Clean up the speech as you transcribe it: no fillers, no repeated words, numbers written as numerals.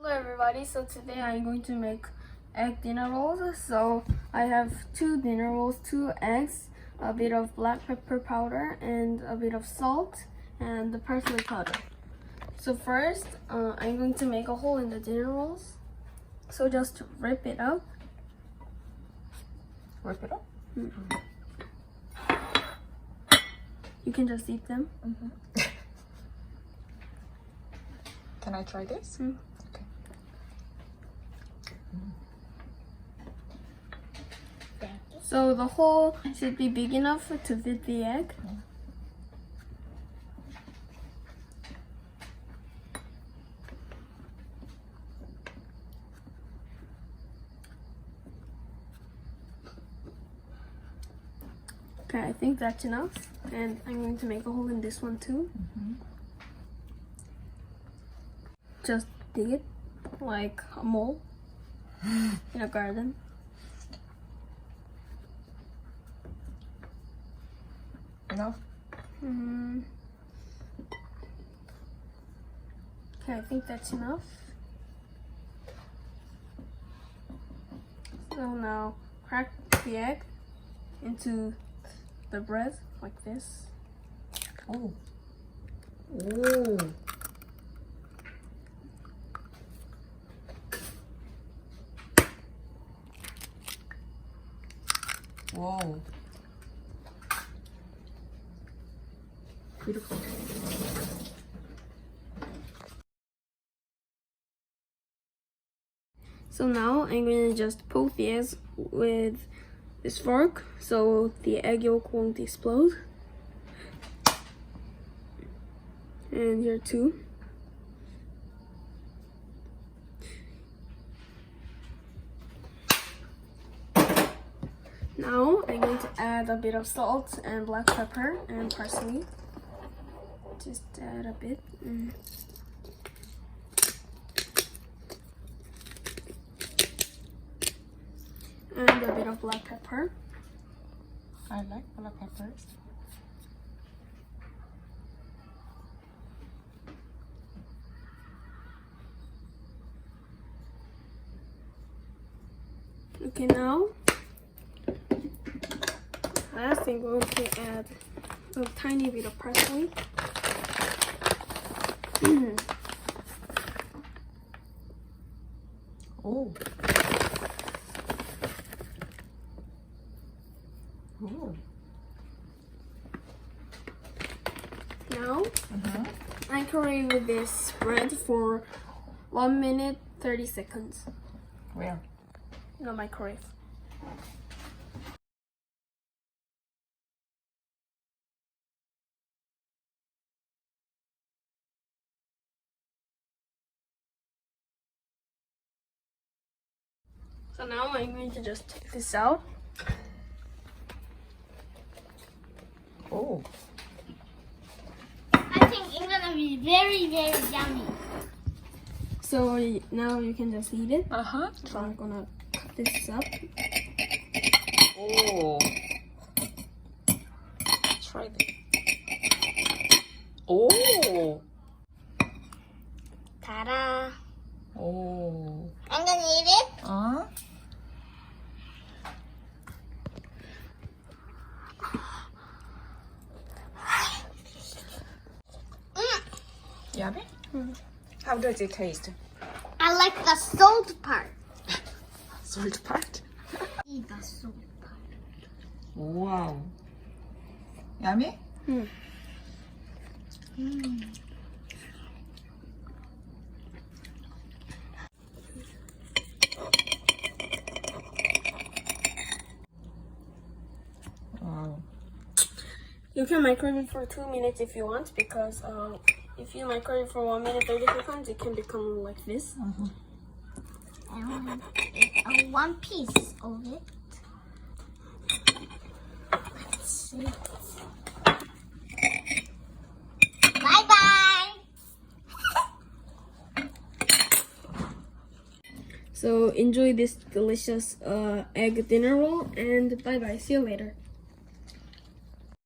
Hello everybody, so today I'm going to make egg dinner rolls. So I have 2 dinner rolls, 2 eggs, a bit of black pepper powder, and a bit of salt, and the parsley powder. So first, I'm going to make a hole in the dinner rolls. So just rip it up. Rip it up? You can just eat them. Can I try this? Okay. So the hole should be big enough to fit the egg. Okay, I think that's enough. And I'm going to make a hole in this one too. Just dig it like a mole in a garden. Enough? Okay, I think that's enough. So now crack the egg into the bread like this. Oh. Oh. Wow. Beautiful. So now I'm going to just poke the eggs with this fork so the egg yolk won't explode. And here too. Now I'm going to add a bit of salt and black pepper and parsley. Just add a bit. And a bit of black pepper. I like black peppers. Okay, now last I'm going to add a tiny bit of parsley. Oh. Oh. Now microwave this bread for 1 minute 30 seconds. Where? No microwave. So now I'm going to just take this out. Oh. I think it's gonna be very, very yummy. So now you can just eat it. So Try. I'm gonna cut this up. Oh. Try this. Oh. Ta-da! Oh. I'm gonna eat it. Yummy? How does it taste? I like the salt part. Salt part? Eat the salt part. Wow. Yummy? Wow. You can microwave it for 2 minutes if you want, because if you microwave for 1 minute 30 seconds, it can become like this. I want one piece of it. Let's see. Bye-bye! So enjoy this delicious egg dinner roll, and bye bye. See you later.